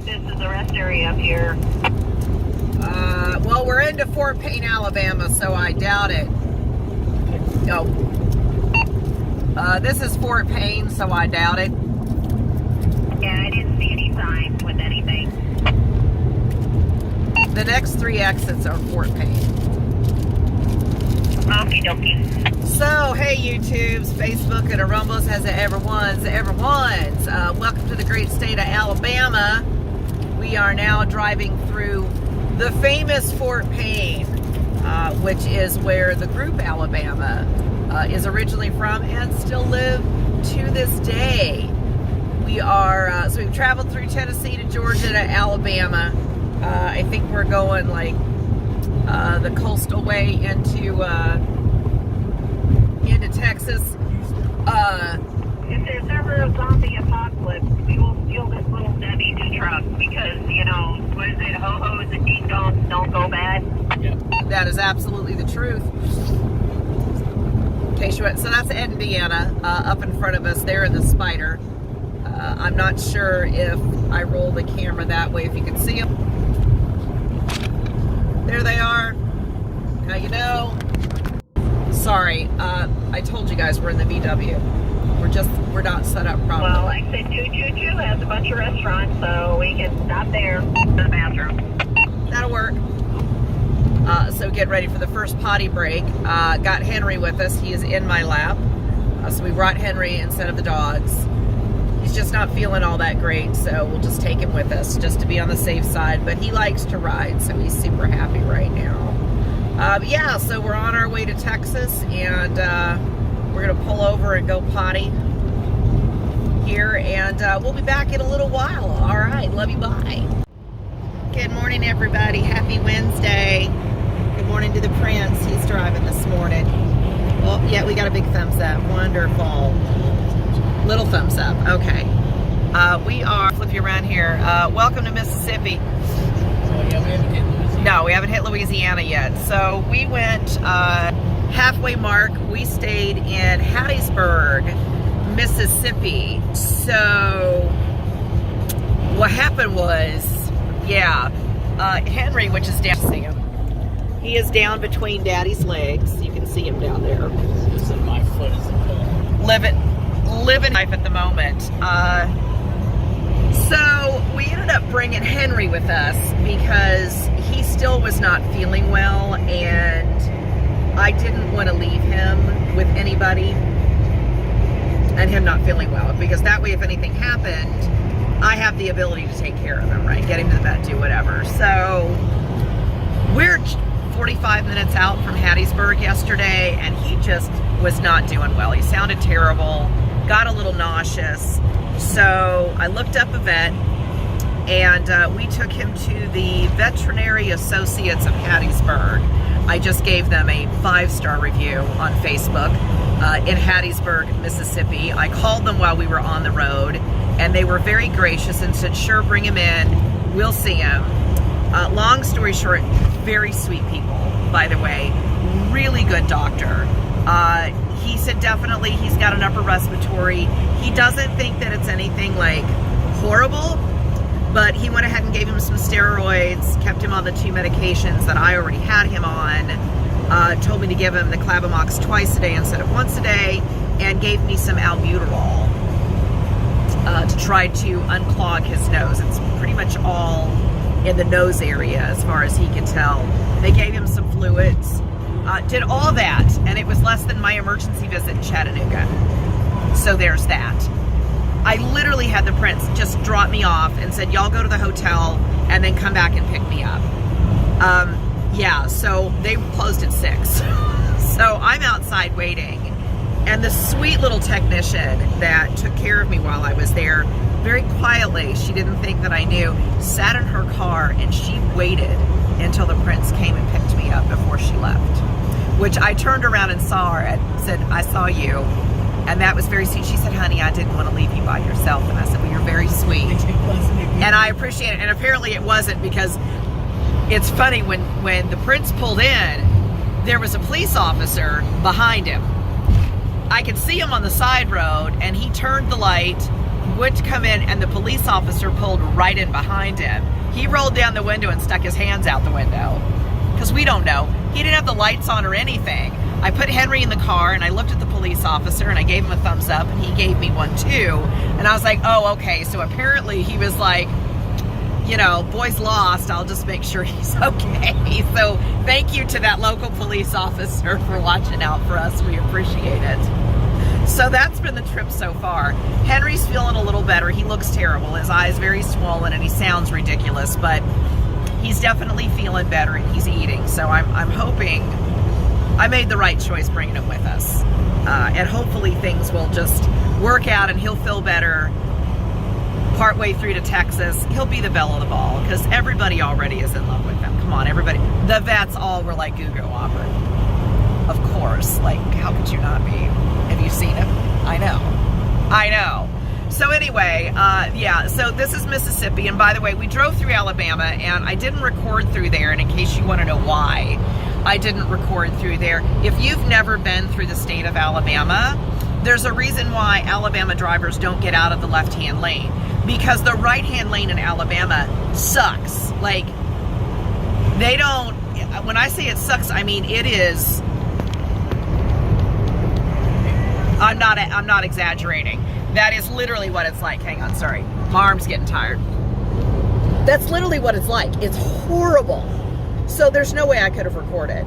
this is the rest area up here. Well, we're into Fort Payne, Alabama, so I doubt it. Oh. This is Fort Payne, so I doubt it. Yeah, I didn't see any signs with anything. The next 3 exits are Fort Payne. Okie dokie. So, hey YouTubes, Facebook, and Rumbles, as everyone's. Welcome to the great state of Alabama. We are now driving through the famous Fort Payne, which is where the group Alabama is originally from and still live to this day. We are, so we've traveled through Tennessee to Georgia to Alabama. I think we're going like the coastal way into Texas. If there's ever a zombie apocalypse, we will steal this little Debbie truck because, you know, what is it, ho-hos and ding-dongs don't go bad. Yep. That is absolutely the truth. Okay, so that's Ed and Deanna up in front of us. They're in the Spider. I'm not sure if I roll the camera that way, if you can see them. There they are. Now you know. Sorry, I told you guys we're in the VW. We're not set up properly. Well, like I said, 222 has a bunch of restaurants, so we can stop there to the bathroom. That'll work. So get ready for the first potty break. Got Henry with us. He is in my lap. So we brought Henry instead of the dogs. He's just not feeling all that great, so we'll just take him with us just to be on the safe side. But he likes to ride, so he's super happy right now. But yeah, so we're on our way to Texas, and we're going to pull over and go potty here, and we'll be back in a little while. All right, love you, bye. Good morning, everybody. Happy Wednesday. Good morning to the Prince. He's driving this morning. Well, yeah, we got a big thumbs up. Wonderful. Little thumbs up. Okay. We are, flip you around here. Welcome to Mississippi. No, we haven't hit Louisiana yet. So we went halfway mark. We stayed in Hattiesburg, Mississippi. So what happened was, yeah, Henry, which is down, see him. He is down between Daddy's legs. You can see him down there. My foot is living life at the moment. So we ended up bringing Henry with us because he still was not feeling well, and I didn't want to leave him with anybody and him not feeling well, because that way if anything happened, I have the ability to take care of him, right? Get him to the vet, do whatever. So we're 45 minutes out from Hattiesburg yesterday, and he just was not doing well. He sounded terrible, got a little nauseous. So I looked up a vet, and we took him to the Veterinary Associates of Hattiesburg. I just gave them a 5-star review on Facebook in Hattiesburg, Mississippi. I called them while we were on the road, and they were very gracious and said, sure, bring him in. We'll see him. Long story short, very sweet people, by the way. Really good doctor. He said definitely he's got an upper respiratory. He doesn't think that it's anything like horrible, but he went ahead and gave him some steroids, kept him on the 2 medications that I already had him on, told me to give him the Clavamox twice a day instead of once a day, and gave me some albuterol to try to unclog his nose. It's pretty much all in the nose area as far as he can tell. They gave him some fluids. Did all that, and it was less than my emergency visit in Chattanooga. So there's that. I literally had the Prince just drop me off and said, y'all go to the hotel and then come back and pick me up. Yeah, so they closed at 6. So I'm outside waiting. And the sweet little technician that took care of me while I was there, very quietly, she didn't think that I knew, sat in her car and she waited until the Prince came and picked me up before she left. Which I turned around and saw her and said, I saw you. And that was very sweet. She said, honey, I didn't want to leave you by yourself. And I said, well, you're very sweet. And I appreciate it. And apparently it wasn't, because it's funny, when the Prince pulled in, there was a police officer behind him. I could see him on the side road, and he turned the light, went to come in, and the police officer pulled right in behind him. He rolled down the window and stuck his hands out the window. Because we don't know. He didn't have the lights on or anything. I put Henry in the car, and I looked at the police officer, and I gave him a thumbs up, and he gave me one too. And I was like, oh, okay. So apparently he was like, you know, boy's lost. I'll just make sure he's okay. So thank you to that local police officer for watching out for us. We appreciate it. So that's been the trip so far. Henry's feeling a little better. He looks terrible. His eye's very swollen, and he sounds ridiculous, but he's definitely feeling better, and he's eating. So I'm hoping I made the right choice bringing him with us. And hopefully things will just work out, and he'll feel better partway through to Texas. He'll be the belle of the ball, because everybody already is in love with him. Come on, everybody. The vets all were like Gugu Auburn. Of course. Like, how could you not be? Have you seen him? I know. So anyway, yeah, so this is Mississippi. And by the way, we drove through Alabama, and I didn't record through there. And in case you want to know why I didn't record through there, if you've never been through the state of Alabama, there's a reason why Alabama drivers don't get out of the left-hand lane. Because the right-hand lane in Alabama sucks. Like, they don't, when I say it sucks, I mean it is, I'm not exaggerating. That is literally what it's like. Hang on, sorry. My arm's getting tired. That's literally what it's like. It's horrible. So there's no way I could have recorded.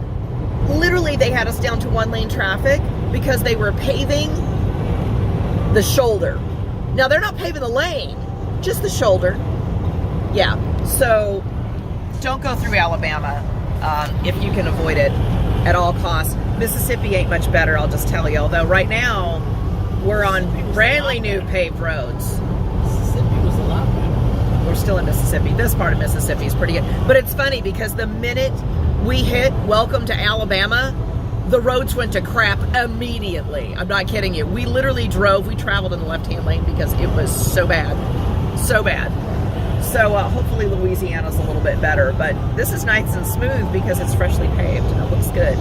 Literally, they had us down to one-lane traffic because they were paving the shoulder. Now, they're not paving the lane, just the shoulder. Yeah, so don't go through Alabama if you can avoid it at all costs. Mississippi ain't much better, I'll just tell you. Although right now, we're on brandly new paved roads. Mississippi was a lot better. We're still in Mississippi. This part of Mississippi is pretty good. But it's funny because the minute we hit welcome to Alabama, the roads went to crap immediately. I'm not kidding you. We literally we traveled in the left-hand lane because it was so bad. So bad. So hopefully Louisiana's a little bit better. But this is nice and smooth because it's freshly paved. And it looks good.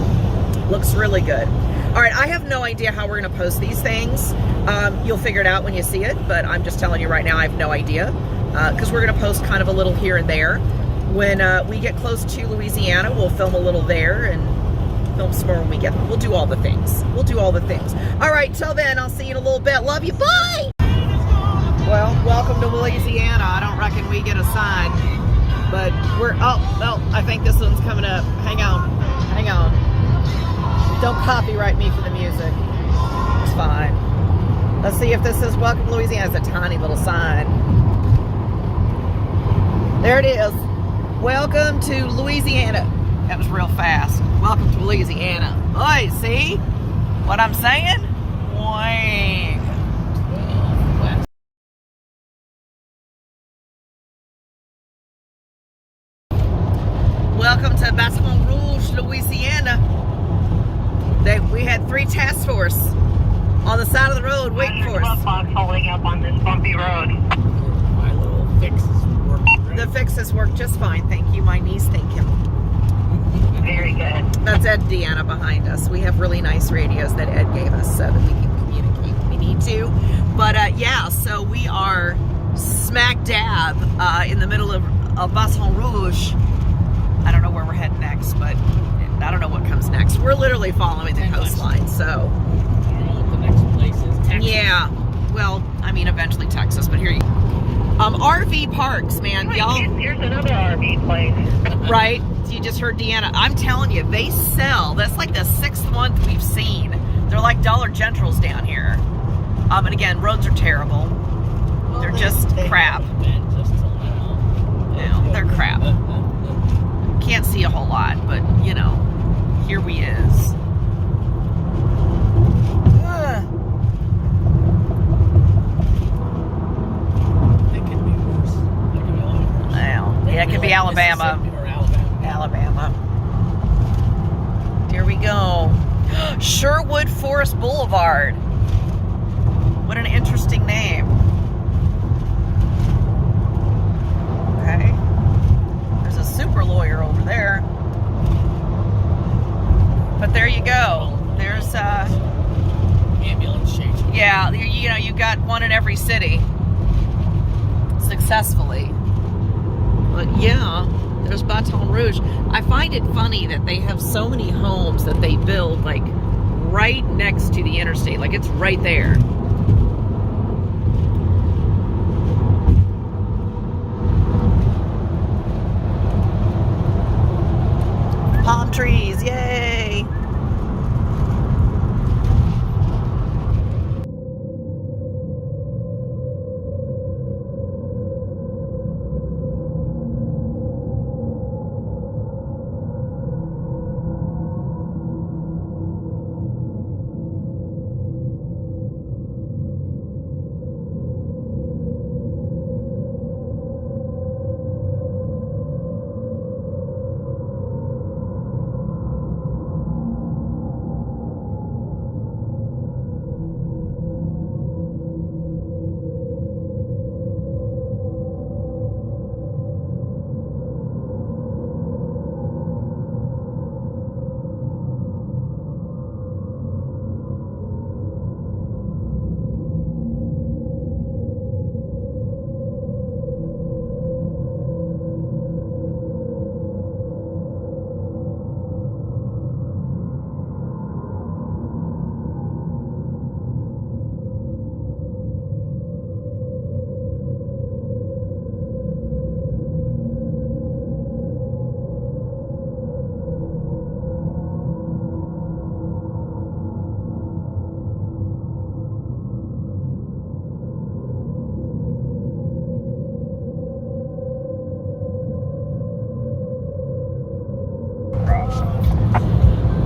Looks really good. All right, I have no idea how we're going to post these things. You'll figure it out when you see it, but I'm just telling you right now I have no idea. Because we're going to post kind of a little here and there. When we get close to Louisiana, we'll film a little there and film some more when we get there. We'll do all the things. We'll do all the things. All right, till then, I'll see you in a little bit. Love you. Bye! Well, welcome to Louisiana. I don't reckon we get a sign. But we're, oh, I think this one's coming up. Hang on. Don't copyright me for the music. It's fine. Let's see if this says welcome to Louisiana. It's a tiny little sign. There it is. Welcome to Louisiana. That was real fast. Welcome to Louisiana. Oi, see what I'm saying? Wang. Welcome to Baton Rouge, Louisiana. We had 3 task force on the side of the road waiting for us. Box holding up on this bumpy road. My little fixes work. The fixes work just fine, thank you. My knees thank him. Very good. That's Ed and Deanna behind us. We have really nice radios that Ed gave us so that we can communicate when we need to. But yeah, so we are smack dab in the middle of Baton Rouge. I don't know where we're heading next, but I don't know what comes next. We're literally following the coastline, so. I don't know what the next place is. Texas. Yeah, well, I mean, eventually Texas, but here you RV parks, man. Wait, Y'all. here's another RV place. Right? You just heard Deanna. I'm telling you, they sell. That's like the 6th month we've seen. They're like Dollar Generals down here. And again, roads are terrible. Well, They're just crap. Just till now. No, they're crap. Can't see a whole lot, but, you know, here we is. It could be worse. It could be a lot worse. Well, yeah, it could be Alabama. Mississippi or Alabama. Here we go. Sherwood Forest Boulevard. What an interesting name. Okay. There's a super lawyer over there. But there you go. There's ambulance change. yeah, you know, you got one in every city. successfully. But yeah, there's Baton Rouge. I find it funny that they have so many homes that they build like right next to the interstate. Like it's right there. Palm trees, yay!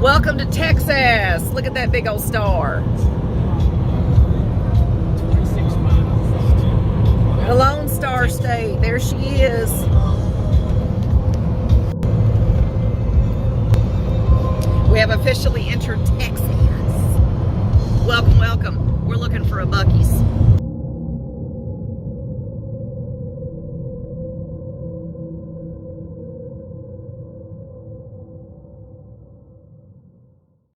Welcome to Texas. Look at that big old star. 26 miles. The Lone Star State. There she is. We have officially entered Texas.